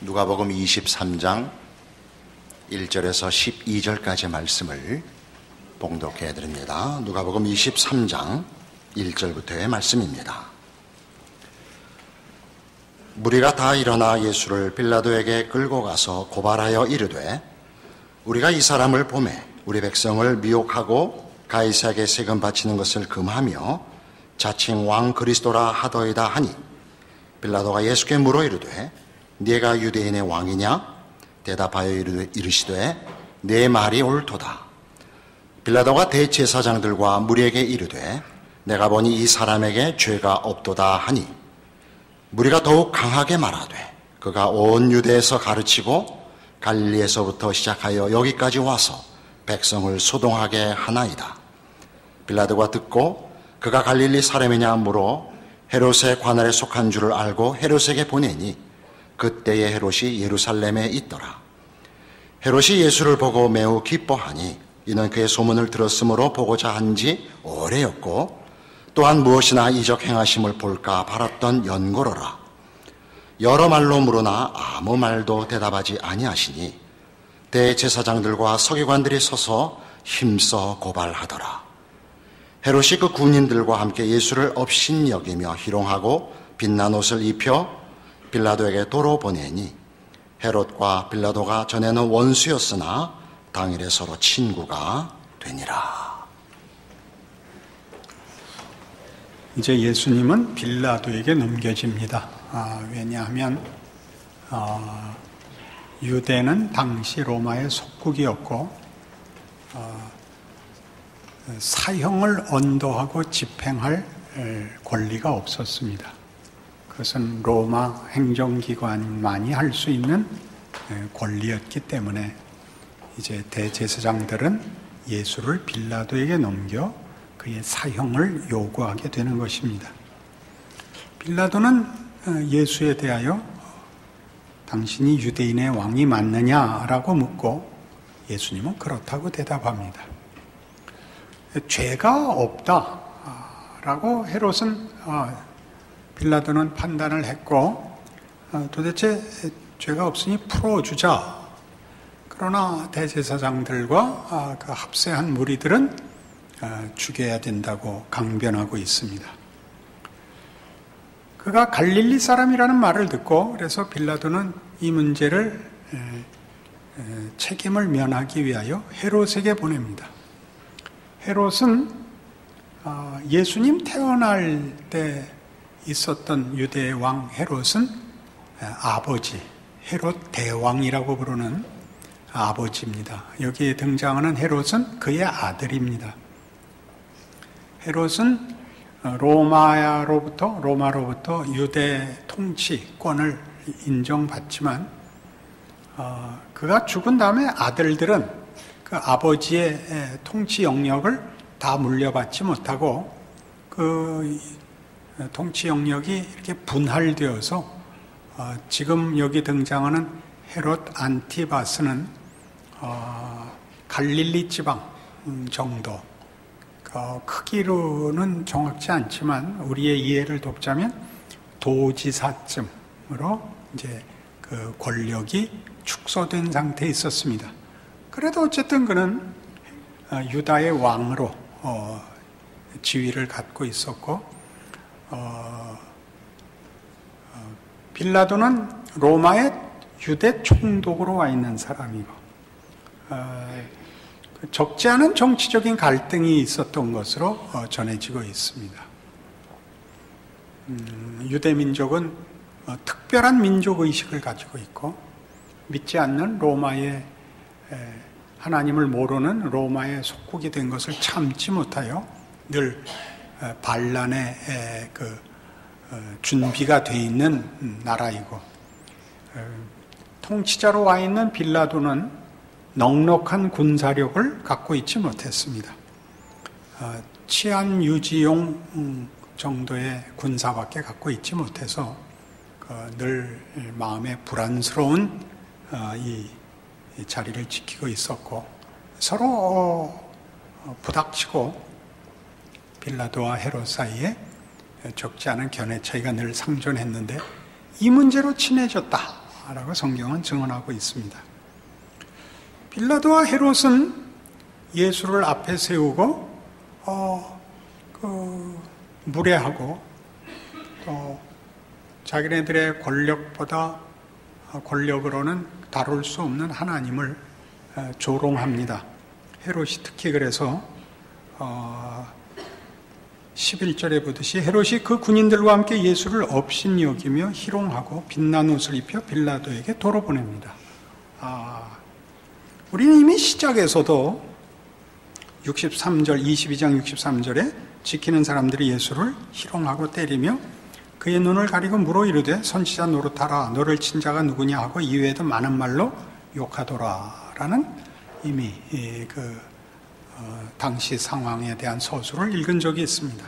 누가복음 23장 1절에서 12절까지 말씀을 봉독해 드립니다. 누가복음 23장 1절부터의 말씀입니다. 무리가 다 일어나 예수를 빌라도에게 끌고 가서 고발하여 이르되 우리가 이 사람을 보매 우리 백성을 미혹하고 가이사에게 세금 바치는 것을 금하며 자칭 왕 그리스도라 하더이다 하니 빌라도가 예수께 물어 이르되 네가 유대인의 왕이냐? 대답하여 이르시되 내 말이 옳도다. 빌라도가 대제사장들과 무리에게 이르되 내가 보니 이 사람에게 죄가 없도다 하니 무리가 더욱 강하게 말하되 그가 온 유대에서 가르치고 갈릴리에서부터 시작하여 여기까지 와서 백성을 소동하게 하나이다. 빌라도가 듣고 그가 갈릴리 사람이냐 물어 헤롯의 관할에 속한 줄을 알고 헤롯에게 보내니 그때에 헤롯이 예루살렘에 있더라. 헤롯이 예수를 보고 매우 기뻐하니 이는 그의 소문을 들었으므로 보고자 한지 오래였고 또한 무엇이나 이적 행하심을 볼까 바랐던 연고로라. 여러 말로 물으나 아무 말도 대답하지 아니하시니 대제사장들과 서기관들이 서서 힘써 고발하더라. 헤롯이 그 군인들과 함께 예수를 업신여기며 희롱하고 빛난 옷을 입혀 빌라도에게 도로 보내니 헤롯과 빌라도가 전에는 원수였으나 당일에 서로 친구가 되니라. 이제 예수님은 빌라도에게 넘겨집니다. 왜냐하면 유대는 당시 로마의 속국이었고 사형을 언도하고 집행할 권리가 없었습니다. 그것은 로마 행정기관만이 할 수 있는 권리였기 때문에 이제 대제사장들은 예수를 빌라도에게 넘겨 그의 사형을 요구하게 되는 것입니다. 빌라도는 예수에 대하여 당신이 유대인의 왕이 맞느냐라고 묻고 예수님은 그렇다고 대답합니다. 죄가 없다라고 헤롯은 빌라도는 판단을 했고 도대체 죄가 없으니 풀어주자. 그러나 대제사장들과 그 합세한 무리들은 죽여야 된다고 강변하고 있습니다. 그가 갈릴리 사람이라는 말을 듣고 그래서 빌라도는 이 문제를 책임을 면하기 위하여 헤롯에게 보냅니다. 헤롯은 예수님 태어날 때 있었던 유대의 왕 헤롯은 아버지, 헤롯 대왕이라고 부르는 아버지입니다. 여기에 등장하는 헤롯은 그의 아들입니다. 헤롯은 로마로부터 유대 통치권을 인정받지만 그가 죽은 다음에 아들들은 그 아버지의 통치 영역을 다 물려받지 못하고 그 통치 영역이 이렇게 분할되어서 지금 여기 등장하는 헤롯 안티바스는 갈릴리 지방 정도 크기로는 정확치 않지만 우리의 이해를 돕자면 도지사쯤으로 이제 그 권력이 축소된 상태에 있었습니다. 그래도 어쨌든 그는 유다의 왕으로 지위를 갖고 있었고 빌라도는 로마의 유대 총독으로 와 있는 사람이고 적지 않은 정치적인 갈등이 있었던 것으로 전해지고 있습니다. 유대 민족은 특별한 민족의식을 가지고 있고 믿지 않는 로마의 하나님을 모르는 로마의 속국이 된 것을 참지 못하여 늘 반란의 준비가 돼 있는 나라이고 통치자로 와 있는 빌라도는 넉넉한 군사력을 갖고 있지 못했습니다. 치안 유지용 정도의 군사밖에 갖고 있지 못해서 늘 마음에 불안스러운 이 자리를 지키고 있었고 서로 부닥치고 빌라도와 헤롯 사이에 적지 않은 견해 차이가 늘 상존했는데 이 문제로 친해졌다 라고 성경은 증언하고 있습니다. 빌라도와 헤롯은 예수를 앞에 세우고 무례하고 또 자기네들의 권력보다 권력으로는 다룰 수 없는 하나님을 조롱합니다. 헤롯이 특히 그래서 11절에 보듯이 헤롯이 그 군인들과 함께 예수를 업신여기며 희롱하고 빛난 옷을 입혀 빌라도에게 도로 보냅니다. 우리는 이미 시작에서도 22장 63절에 지키는 사람들이 예수를 희롱하고 때리며 그의 눈을 가리고 물어 이르되 선지자 노릇하라 너를 친 자가 누구냐 하고 이외에도 많은 말로 욕하더라 라는 이미 당시 상황에 대한 서술을 읽은 적이 있습니다.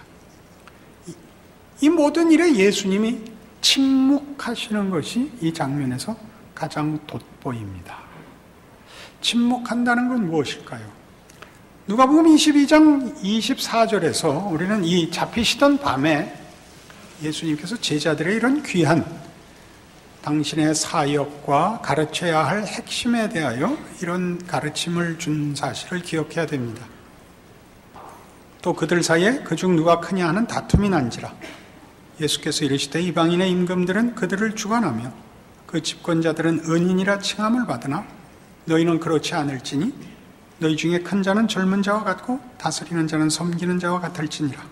이 모든 일에 예수님이 침묵하시는 것이 이 장면에서 가장 돋보입니다. 침묵한다는 건 무엇일까요? 누가복음 22장 24절에서 우리는 이 잡히시던 밤에 예수님께서 제자들의 이런 귀한 당신의 사역과 가르쳐야 할 핵심에 대하여 이런 가르침을 준 사실을 기억해야 됩니다. 또 그들 사이에 그중 누가 크냐 하는 다툼이 난지라 예수께서 이르시되 이방인의 임금들은 그들을 주관하며 그 집권자들은 은인이라 칭함을 받으나 너희는 그렇지 않을지니 너희 중에 큰 자는 젊은 자와 같고 다스리는 자는 섬기는 자와 같을지니라.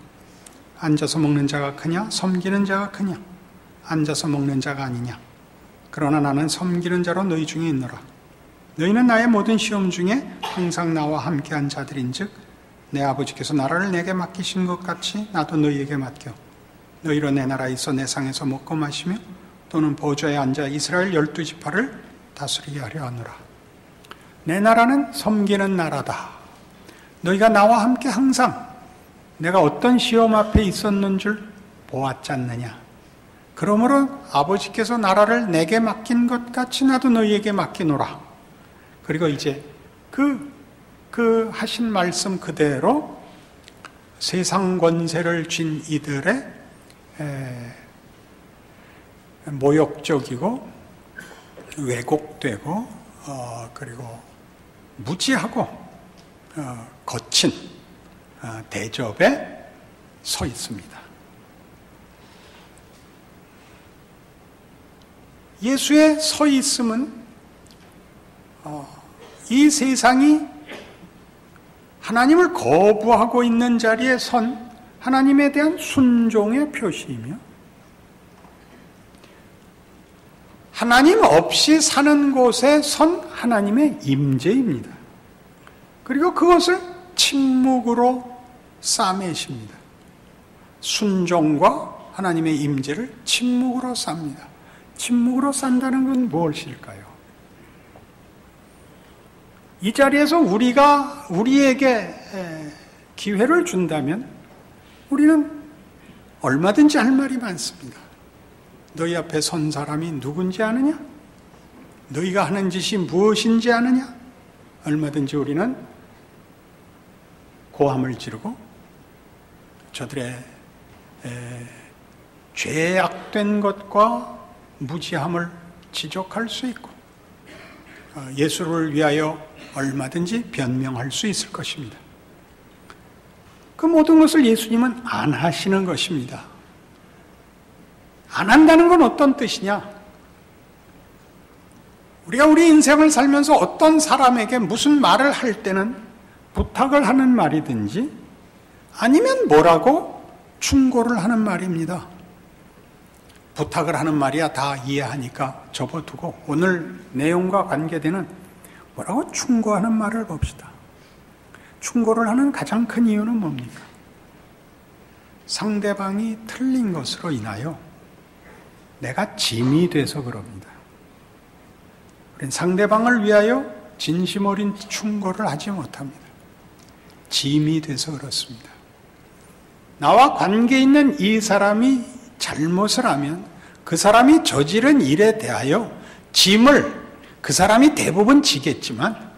앉아서 먹는 자가 크냐 섬기는 자가 크냐 앉아서 먹는 자가 아니냐. 그러나 나는 섬기는 자로 너희 중에 있노라. 너희는 나의 모든 시험 중에 항상 나와 함께한 자들인즉 내 아버지께서 나라를 내게 맡기신 것 같이 나도 너희에게 맡겨 너희로 내 나라에 있어 내 상에서 먹고 마시며 또는 보좌에 앉아 이스라엘 12지파를 다스리게 하려 하노라. 내 나라는 섬기는 나라다. 너희가 나와 함께 항상 내가 어떤 시험 앞에 있었는 줄 보았지 않느냐. 그러므로 아버지께서 나라를 내게 맡긴 것 같이 나도 너희에게 맡기노라. 그리고 이제 그 하신 말씀 그대로 세상 권세를 쥔 이들의 모욕적이고 왜곡되고 그리고 무지하고 거친 대접에 서 있습니다. 예수의 서 있음은 이 세상이 하나님을 거부하고 있는 자리에 선 하나님에 대한 순종의 표시이며 하나님 없이 사는 곳에 선 하나님의 임재입니다. 그리고 그것을 침묵으로 싸매십니다. 순종과 하나님의 임재를 침묵으로 쌉니다. 침묵으로 싼다는 건 무엇일까요? 이 자리에서 우리에게 기회를 준다면 우리는 얼마든지 할 말이 많습니다. 너희 앞에 선 사람이 누군지 아느냐? 너희가 하는 짓이 무엇인지 아느냐? 얼마든지 우리는 고함을 지르고 저들의 죄악된 것과 무지함을 지적할 수 있고 예수를 위하여 얼마든지 변명할 수 있을 것입니다. 그 모든 것을 예수님은 안 하시는 것입니다. 안 한다는 건 어떤 뜻이냐? 우리가 우리 인생을 살면서 어떤 사람에게 무슨 말을 할 때는 부탁을 하는 말이든지 아니면 뭐라고 충고를 하는 말입니다. 부탁을 하는 말이야 다 이해하니까 접어두고 오늘 내용과 관계되는 뭐라고 충고하는 말을 봅시다. 충고를 하는 가장 큰 이유는 뭡니까? 상대방이 틀린 것으로 인하여 내가 짐이 돼서 그럽니다. 우린 상대방을 위하여 진심 어린 충고를 하지 못합니다. 짐이 돼서 그렇습니다. 나와 관계 있는 이 사람이 잘못을 하면 그 사람이 저지른 일에 대하여 짐을 그 사람이 대부분 지겠지만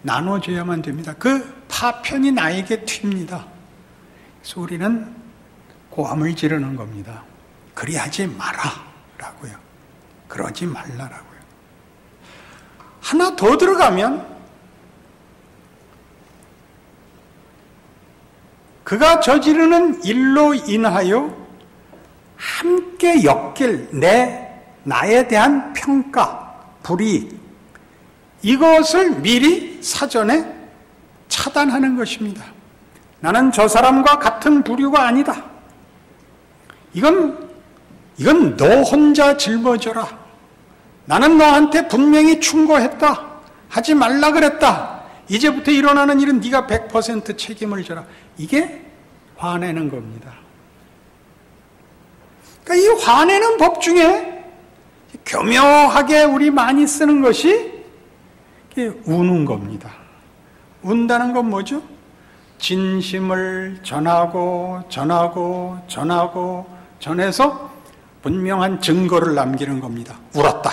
나눠줘야만 됩니다. 그 파편이 나에게 튑니다. 그래서 우리는 고함을 지르는 겁니다. 그리하지 마라 라고요. 그러지 말라라고요. 하나 더 들어가면 그가 저지르는 일로 인하여 함께 엮일 나에 대한 평가, 불이익, 이것을 미리 사전에 차단하는 것입니다. 나는 저 사람과 같은 부류가 아니다. 이건 너 혼자 짊어져라. 나는 너한테 분명히 충고했다. 하지 말라 그랬다. 이제부터 일어나는 일은 네가 100% 책임을 져라. 이게 화내는 겁니다. 그러니까 이 화내는 법 중에 교묘하게 우리 많이 쓰는 것이 우는 겁니다. 운다는 건 뭐죠? 진심을 전해서 분명한 증거를 남기는 겁니다. 울었다.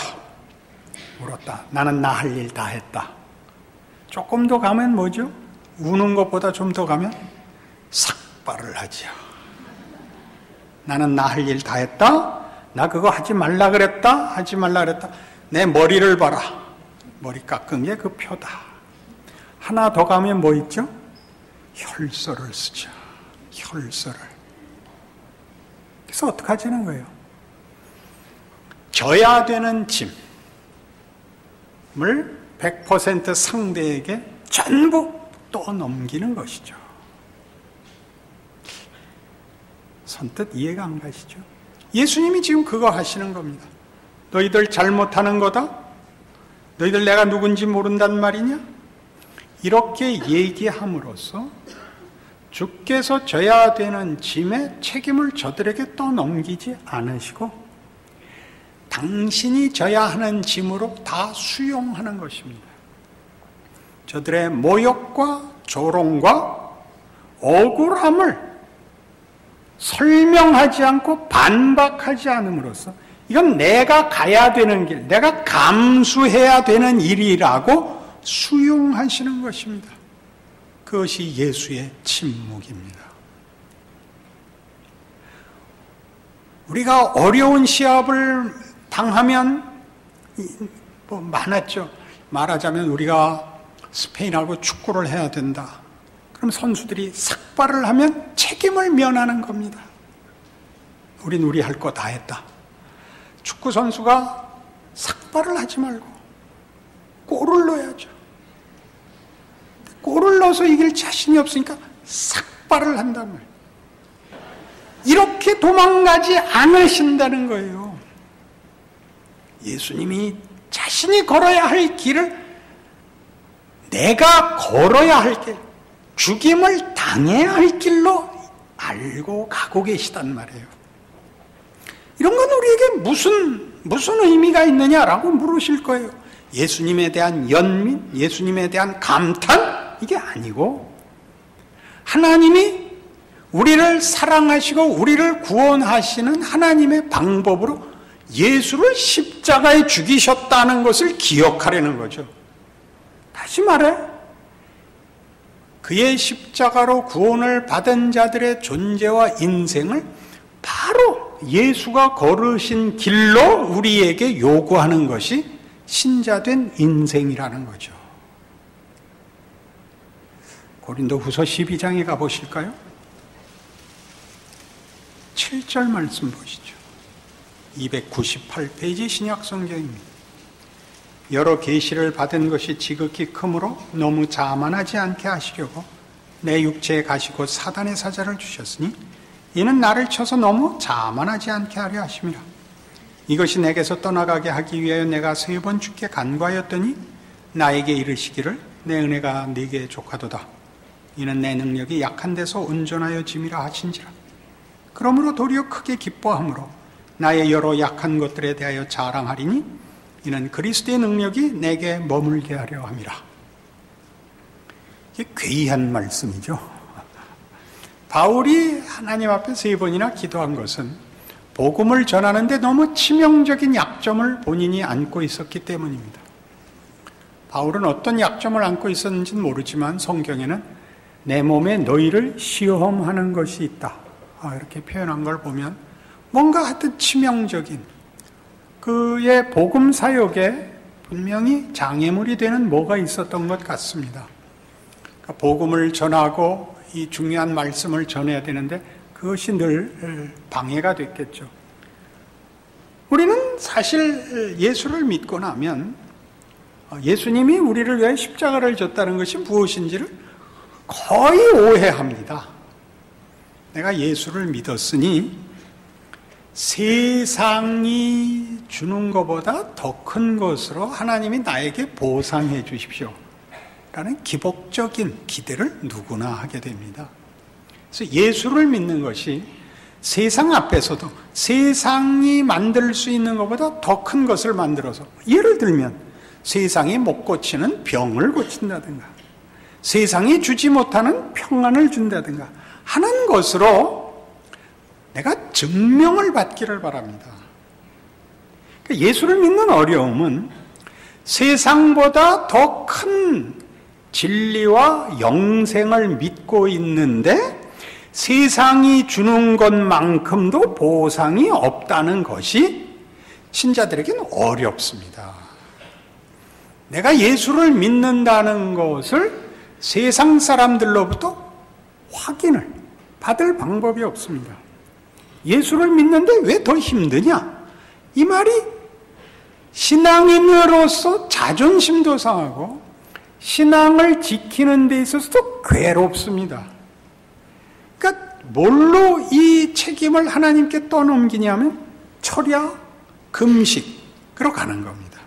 나는 나 할 일 다 했다. 조금 더 가면 뭐죠? 우는 것보다 좀 더 가면 삭발을 하지요. 나는 나 할 일 다 했다. 나 그거 하지 말라 그랬다. 내 머리를 봐라. 머리 깎은 게 그 표다. 하나 더 가면 뭐 있죠? 혈서를 쓰죠. 혈서를. 그래서 어떻게 하자는 거예요? 져야 되는 짐을 100% 상대에게 전부 떠넘기는 것이죠. 선뜻 이해가 안 가시죠? 예수님이 지금 그거 하시는 겁니다. 너희들 잘못하는 거다? 너희들 내가 누군지 모른단 말이냐? 이렇게 얘기함으로써 주께서 져야 되는 짐의 책임을 저들에게 떠넘기지 않으시고 당신이 져야 하는 짐으로 다 수용하는 것입니다. 저들의 모욕과 조롱과 억울함을 설명하지 않고 반박하지 않음으로써 이건 내가 가야 되는 길, 내가 감수해야 되는 일이라고 수용하시는 것입니다. 그것이 예수의 침묵입니다. 우리가 어려운 시합을 당하면 뭐 많았죠. 말하자면 우리가 스페인하고 축구를 해야 된다. 그럼 선수들이 삭발을 하면 책임을 면하는 겁니다. 우린 우리 할 거 다 했다. 축구 선수가 삭발을 하지 말고 골을 넣어야죠. 골을 넣어서 이길 자신이 없으니까 삭발을 한단 말이에요. 이렇게 도망가지 않으신다는 거예요. 예수님이 자신이 걸어야 할 길을 내가 걸어야 할 길, 죽임을 당해야 할 길로 알고 가고 계시단 말이에요. 이런 건 우리에게 무슨 의미가 있느냐라고 물으실 거예요. 예수님에 대한 연민, 예수님에 대한 감탄? 이게 아니고 하나님이 우리를 사랑하시고 우리를 구원하시는 하나님의 방법으로 예수를 십자가에 죽이셨다는 것을 기억하려는 거죠. 다시 말해 그의 십자가로 구원을 받은 자들의 존재와 인생을 바로 예수가 걸으신 길로 우리에게 요구하는 것이 신자된 인생이라는 거죠. 고린도후서 12장에 가보실까요? 7절 말씀 보시죠. 298페이지 신약성경입니다. 여러 계시를 받은 것이 지극히 크므로 너무 자만하지 않게 하시려고 내 육체에 가시고 사단의 사자를 주셨으니 이는 나를 쳐서 너무 자만하지 않게 하려 하심이라. 이것이 내게서 떠나가게 하기 위하여 내가 3번 주께 간구하였더니 나에게 이르시기를 내 은혜가 네게 족하도다. 이는 내 능력이 약한 데서 온전하여 짐이라 하신지라. 그러므로 도리어 크게 기뻐함으로 나의 여러 약한 것들에 대하여 자랑하리니 이는 그리스도의 능력이 내게 머물게 하려 함이라. 이게 괴이한 말씀이죠. 바울이 하나님 앞에 3번이나 기도한 것은 복음을 전하는데 너무 치명적인 약점을 본인이 안고 있었기 때문입니다. 바울은 어떤 약점을 안고 있었는지는 모르지만 성경에는 내 몸에 너희를 시험하는 것이 있다, 이렇게 표현한 걸 보면 뭔가 하여튼 치명적인 그의 복음 사역에 분명히 장애물이 되는 뭐가 있었던 것 같습니다. 그러니까 복음을 전하고 이 중요한 말씀을 전해야 되는데 그것이 늘 방해가 됐겠죠. 우리는 사실 예수를 믿고 나면 예수님이 우리를 위해 십자가를 졌다는 것이 무엇인지를 거의 오해합니다. 내가 예수를 믿었으니 세상이 주는 것보다 더 큰 것으로 하나님이 나에게 보상해 주십시오 라는 기복적인 기대를 누구나 하게 됩니다. 그래서 예수를 믿는 것이 세상 앞에서도 세상이 만들 수 있는 것보다 더 큰 것을 만들어서, 예를 들면 세상이 못 고치는 병을 고친다든가 세상이 주지 못하는 평안을 준다든가 하는 것으로 내가 증명을 받기를 바랍니다. 예수를 믿는 어려움은 세상보다 더 큰 진리와 영생을 믿고 있는데 세상이 주는 것만큼도 보상이 없다는 것이 신자들에게는 어렵습니다. 내가 예수를 믿는다는 것을 세상 사람들로부터 확인을 받을 방법이 없습니다. 예수를 믿는데 왜 더 힘드냐? 이 말이 신앙인으로서 자존심도 상하고 신앙을 지키는 데 있어서도 괴롭습니다. 그러니까 뭘로 이 책임을 하나님께 떠넘기냐면 철야, 금식으로 가는 겁니다.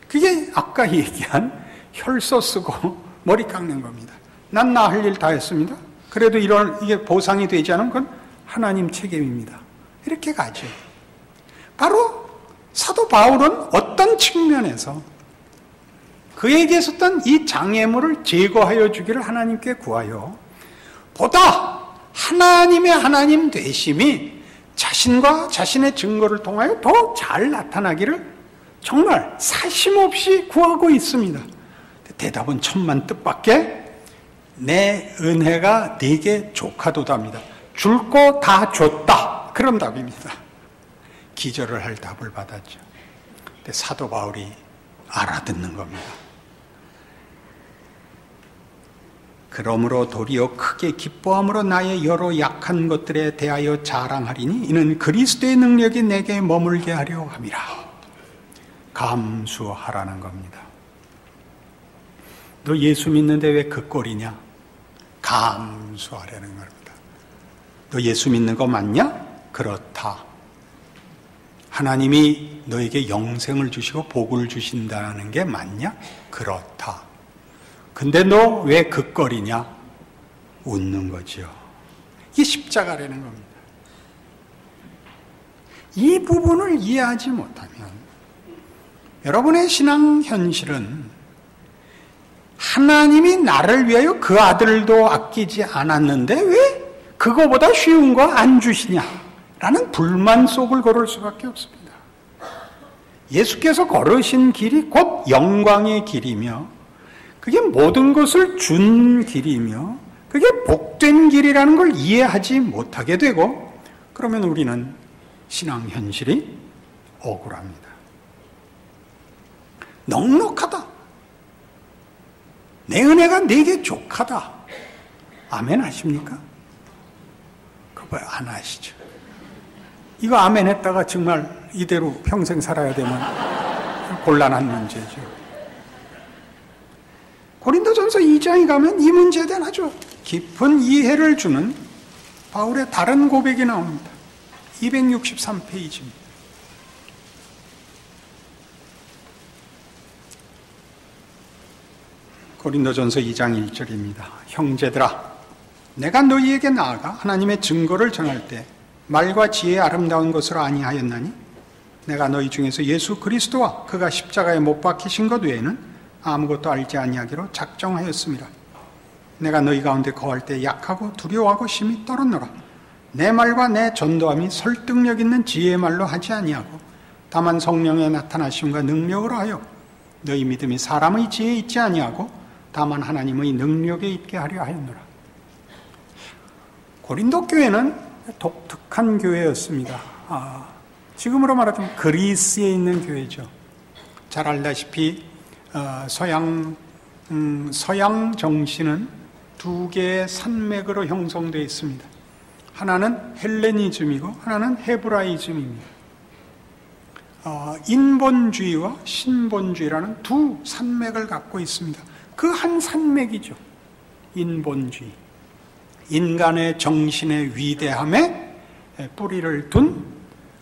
그게 아까 얘기한 혈서 쓰고 머리 깎는 겁니다. 난 나 할 일 다 했습니다. 그래도 이게 보상이 되지 않으면 그건 하나님 책임입니다. 이렇게 가죠. 바로 사도 바울은 어떤 측면에서 그에게 있었던 이 장애물을 제거하여 주기를 하나님께 구하여 보다 하나님의 하나님 되심이 자신과 자신의 증거를 통하여 더 잘 나타나기를 정말 사심없이 구하고 있습니다. 대답은 천만 뜻밖에 내 은혜가 네게 족하도다입니다. 줄 거 다 줬다. 그런 답입니다. 기절을 할 답을 받았죠. 근데 사도 바울이 알아듣는 겁니다. 그러므로 도리어 크게 기뻐함으로 나의 여러 약한 것들에 대하여 자랑하리니 이는 그리스도의 능력이 내게 머물게 하려 함이라. 감수하라는 겁니다. 너 예수 믿는데 왜 그 꼴이냐? 감수하라는 겁니다. 너 예수 믿는 거 맞냐? 그렇다. 하나님이 너에게 영생을 주시고 복을 주신다는 게 맞냐? 그렇다. 근데 너 왜 그 꼴이냐? 웃는 거죠. 이게 십자가라는 겁니다. 이 부분을 이해하지 못하면 여러분의 신앙 현실은 하나님이 나를 위하여 그 아들도 아끼지 않았는데 왜 그거보다 쉬운 거 안 주시냐? 라는 불만 속을 걸을 수밖에 없습니다. 예수께서 걸으신 길이 곧 영광의 길이며 그게 모든 것을 준 길이며 그게 복된 길이라는 걸 이해하지 못하게 되고 그러면 우리는 신앙 현실이 억울합니다. 넉넉하다. 내 은혜가 내게 족하다. 아멘 하십니까? 그거 안 하시죠. 이거 아멘 했다가 정말 이대로 평생 살아야 되면 곤란한 문제죠. 고린도전서 2장에 가면 이 문제에 대한 아주 깊은 이해를 주는 바울의 다른 고백이 나옵니다. 263페이지입니다. 고린도전서 2장 1절입니다. 형제들아, 내가 너희에게 나아가 하나님의 증거를 전할 때 말과 지혜의 아름다운 것으로 아니하였나니 내가 너희 중에서 예수 그리스도와 그가 십자가에 못 박히신 것 외에는 아무것도 알지 아니하기로 작정하였습니다. 내가 너희 가운데 거할 때 약하고 두려워하고 심히 떨었노라. 내 말과 내 전도함이 설득력 있는 지혜의 말로 하지 아니하고 다만 성령의 나타나심과 능력으로 하여 너희 믿음이 사람의 지혜에 있지 아니하고 다만 하나님의 능력에 있게 하려 하였노라. 고린도 교회는 독특한 교회였습니다. 지금으로 말하자면 그리스에 있는 교회죠. 잘 알다시피 서양 정신은 두 개의 산맥으로 형성되어 있습니다. 하나는 헬레니즘이고 하나는 헤브라이즘입니다. 인본주의와 신본주의라는 두 산맥을 갖고 있습니다. 그 한 산맥이죠. 인본주의. 인간의 정신의 위대함에 뿌리를 둔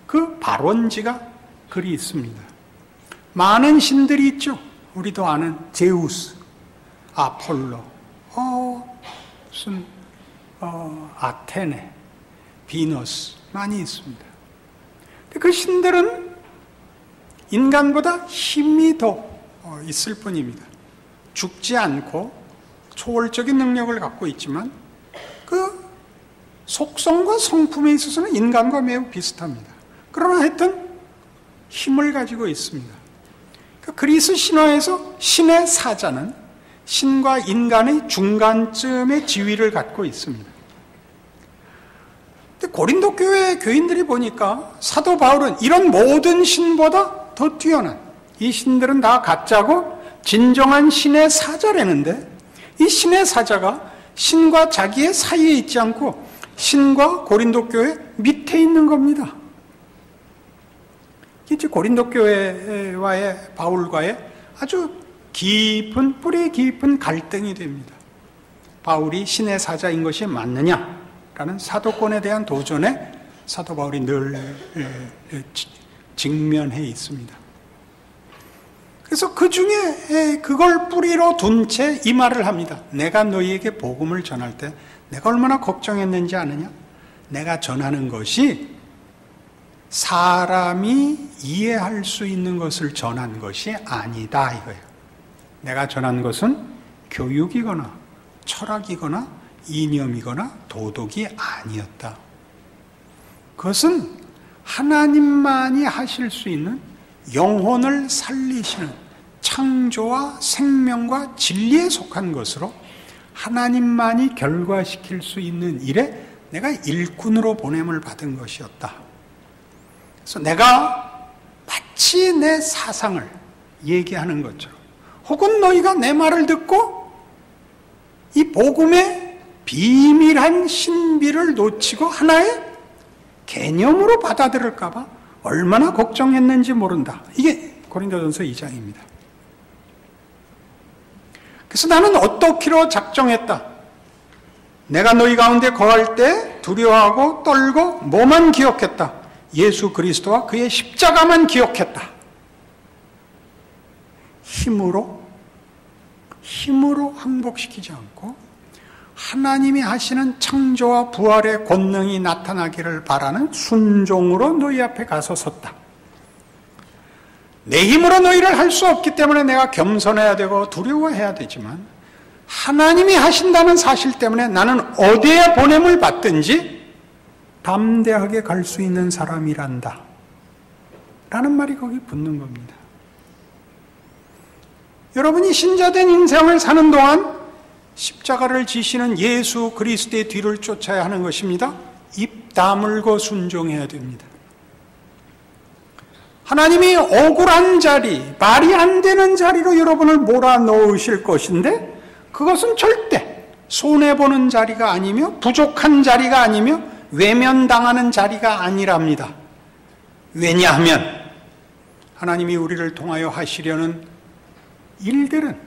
그 발원지가 그리 있습니다. 많은 신들이 있죠. 우리도 아는 제우스, 아폴로, 아테네, 비너스 많이 있습니다. 그 신들은 인간보다 힘이 더 있을 뿐입니다. 죽지 않고 초월적인 능력을 갖고 있지만 그 속성과 성품에 있어서는 인간과 매우 비슷합니다. 그러나 하여튼 힘을 가지고 있습니다. 그리스 신화에서 신의 사자는 신과 인간의 중간쯤의 지위를 갖고 있습니다. 근데 고린도 교회 교인들이 보니까 사도 바울은 이런 모든 신보다 더 뛰어난, 이 신들은 다 가짜고 진정한 신의 사자라는데, 이 신의 사자가 신과 자기의 사이에 있지 않고 신과 고린도 교회 밑에 있는 겁니다. 이제 고린도 교회와의 바울과의 아주 깊은, 뿌리 깊은 갈등이 됩니다. 바울이 신의 사자인 것이 맞느냐라는 사도권에 대한 도전에 사도 바울이 늘 직면해 있습니다. 그래서 그 중에 그걸 뿌리로 둔 채 이 말을 합니다. 내가 너희에게 복음을 전할 때 내가 얼마나 걱정했는지 아느냐? 내가 전하는 것이 사람이 이해할 수 있는 것을 전한 것이 아니다 이거예요. 내가 전한 것은 교육이거나 철학이거나 이념이거나 도덕이 아니었다. 그것은 하나님만이 하실 수 있는 영혼을 살리시는 창조와 생명과 진리에 속한 것으로 하나님만이 결과시킬 수 있는 일에 내가 일꾼으로 보냄을 받은 것이었다. 그래서 내가 마치 내 사상을 얘기하는 것처럼, 혹은 너희가 내 말을 듣고 이 복음의 비밀한 신비를 놓치고 하나의 개념으로 받아들일까 봐 얼마나 걱정했는지 모른다. 이게 고린도전서 2장입니다. 그래서 나는 어떻기로 작정했다. 내가 너희 가운데 거할 때 두려워하고 떨고 뭐만 기억했다. 예수 그리스도와 그의 십자가만 기억했다. 힘으로 항복시키지 않고 하나님이 하시는 창조와 부활의 권능이 나타나기를 바라는 순종으로 너희 앞에 가서 섰다. 내 힘으로 너희를 할 수 없기 때문에 내가 겸손해야 되고 두려워해야 되지만 하나님이 하신다는 사실 때문에 나는 어디에 보냄을 받든지 담대하게 갈 수 있는 사람이란다 라는 말이 거기 붙는 겁니다. 여러분이 신자된 인생을 사는 동안 십자가를 지시는 예수 그리스도의 뒤를 쫓아야 하는 것입니다. 입 다물고 순종해야 됩니다. 하나님이 억울한 자리, 말이 안 되는 자리로 여러분을 몰아넣으실 것인데 그것은 절대 손해보는 자리가 아니며 부족한 자리가 아니며 외면당하는 자리가 아니랍니다. 왜냐하면 하나님이 우리를 통하여 하시려는 일들은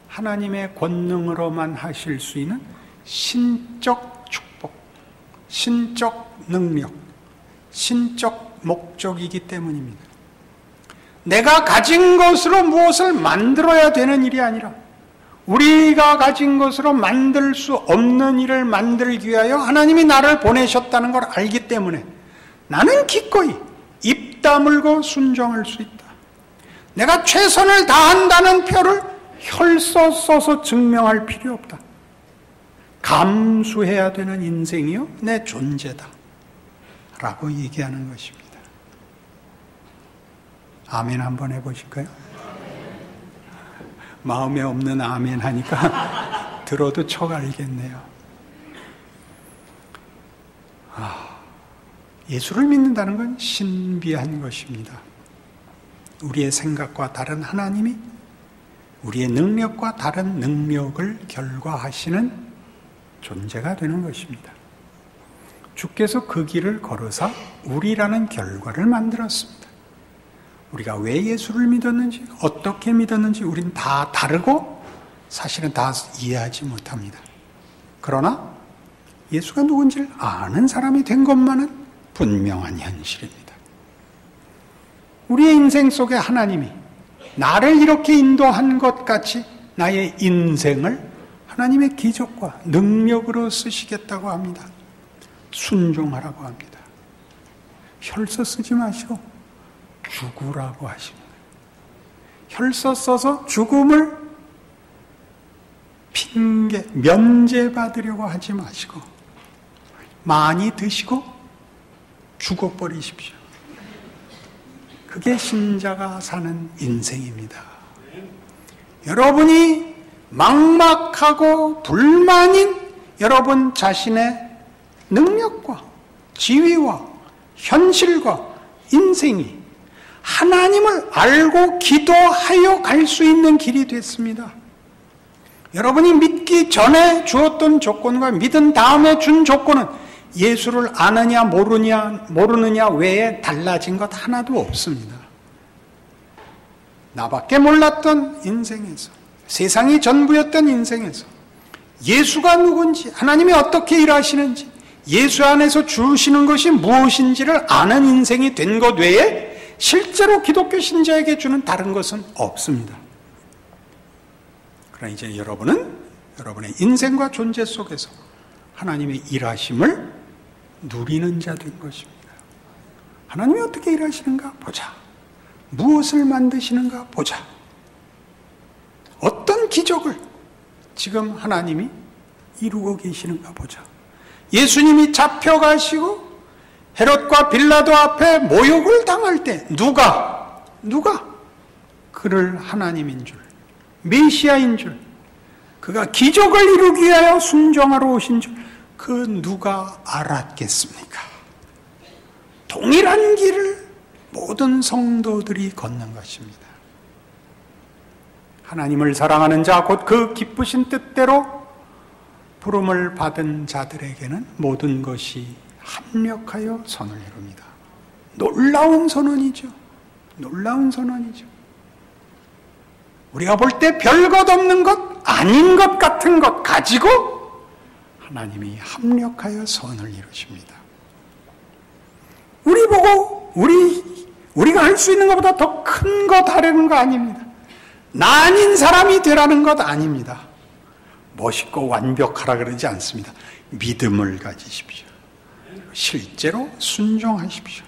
하나님의 권능으로만 하실 수 있는 신적 축복, 신적 능력, 신적 목적이기 때문입니다. 내가 가진 것으로 무엇을 만들어야 되는 일이 아니라 우리가 가진 것으로 만들 수 없는 일을 만들기 위하여 하나님이 나를 보내셨다는 걸 알기 때문에 나는 기꺼이 입 다물고 순종할 수 있다. 내가 최선을 다한다는 표를 혈서 써서 증명할 필요 없다. 감수해야 되는 인생이요 내 존재다 라고 얘기하는 것입니다. 아멘 한번 해보실까요? 마음에 없는 아멘 하니까 들어도 척 알겠네요. 예수를 믿는다는 건 신비한 것입니다. 우리의 생각과 다른 하나님이 우리의 능력과 다른 능력을 결과하시는 존재가 되는 것입니다. 주께서 그 길을 걸으사 우리라는 결과를 만들었습니다. 우리가 왜 예수를 믿었는지, 어떻게 믿었는지 우린 다 다르고 사실은 다 이해하지 못합니다. 그러나 예수가 누군지를 아는 사람이 된 것만은 분명한 현실입니다. 우리의 인생 속에 하나님이 나를 이렇게 인도한 것 같이 나의 인생을 하나님의 기적과 능력으로 쓰시겠다고 합니다. 순종하라고 합니다. 혈서 쓰지 마시고 죽으라고 하십니다. 혈서 써서 죽음을 핑계, 면제받으려고 하지 마시고 많이 드시고 죽어버리십시오. 그게 신자가 사는 인생입니다. 여러분이 막막하고 불만인 여러분 자신의 능력과 지위와 현실과 인생이 하나님을 알고 기도하여 갈 수 있는 길이 됐습니다. 여러분이 믿기 전에 주었던 조건과 믿은 다음에 준 조건은 예수를 아느냐 모르느냐 외에 달라진 것 하나도 없습니다. 나밖에 몰랐던 인생에서, 세상이 전부였던 인생에서 예수가 누군지, 하나님이 어떻게 일하시는지, 예수 안에서 주시는 것이 무엇인지를 아는 인생이 된 것 외에 실제로 기독교 신자에게 주는 다른 것은 없습니다. 그러나 이제 여러분은 여러분의 인생과 존재 속에서 하나님의 일하심을 누리는 자 된 것입니다. 하나님이 어떻게 일하시는가 보자. 무엇을 만드시는가 보자. 어떤 기적을 지금 하나님이 이루고 계시는가 보자. 예수님이 잡혀가시고 헤롯과 빌라도 앞에 모욕을 당할 때 누가 그를 하나님인 줄, 메시아인 줄, 그가 기적을 이루기 위하여 순종하러 오신 줄 그 누가 알았겠습니까? 동일한 길을 모든 성도들이 걷는 것입니다. 하나님을 사랑하는 자, 곧 그 기쁘신 뜻대로 부름을 받은 자들에게는 모든 것이 합력하여 선을 이룹니다. 놀라운 선언이죠. 놀라운 선언이죠. 우리가 볼 때 별것 없는 것, 아닌 것 같은 것 가지고 하나님이 합력하여 선을 이루십니다. 우리 보고 우리가 할 수 있는 것보다 더 큰 것 하려는 거 아닙니다. 나 아닌 사람이 되라는 것 아닙니다. 멋있고 완벽하라 그러지 않습니다. 믿음을 가지십시오. 실제로 순종하십시오.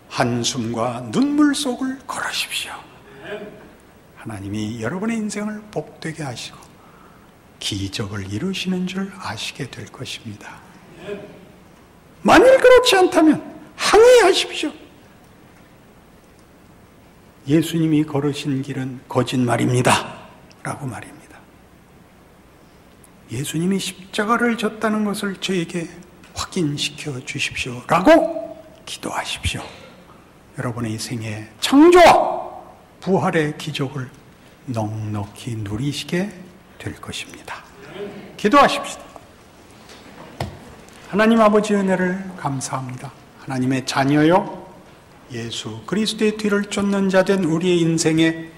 한숨과 눈물 속을 걸으십시오. 하나님이 여러분의 인생을 복되게 하시고 기적을 이루시는 줄 아시게 될 것입니다. 만일 그렇지 않다면 항의하십시오. 예수님이 걸으신 길은 거짓말입니다 라고 말입니다. 예수님이 십자가를 졌다는 것을 저에게 확인시켜 주십시오 라고 기도하십시오. 여러분의 생에 창조와 부활의 기적을 넉넉히 누리시게 될 것입니다. 기도하십시다. 하나님 아버지 은혜를 감사합니다. 하나님의 자녀요, 예수 그리스도의 뒤를 쫓는 자 된 우리의 인생에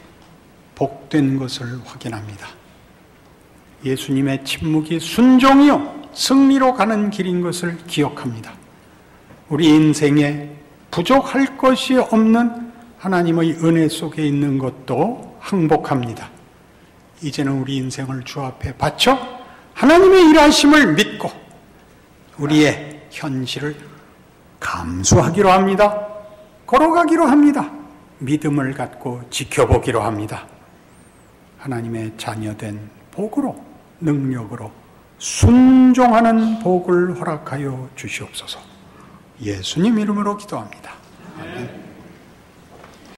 복된 것을 확인합니다. 예수님의 침묵이 순종이요 승리로 가는 길인 것을 기억합니다. 우리 인생에 부족할 것이 없는 하나님의 은혜 속에 있는 것도 항복합니다. 이제는 우리 인생을 주 앞에 바쳐 하나님의 일하심을 믿고 우리의 현실을 감수하기로 합니다. 걸어가기로 합니다. 믿음을 갖고 지켜보기로 합니다. 하나님의 자녀된 복으로, 능력으로 순종하는 복을 허락하여 주시옵소서. 예수님 이름으로 기도합니다. 아멘.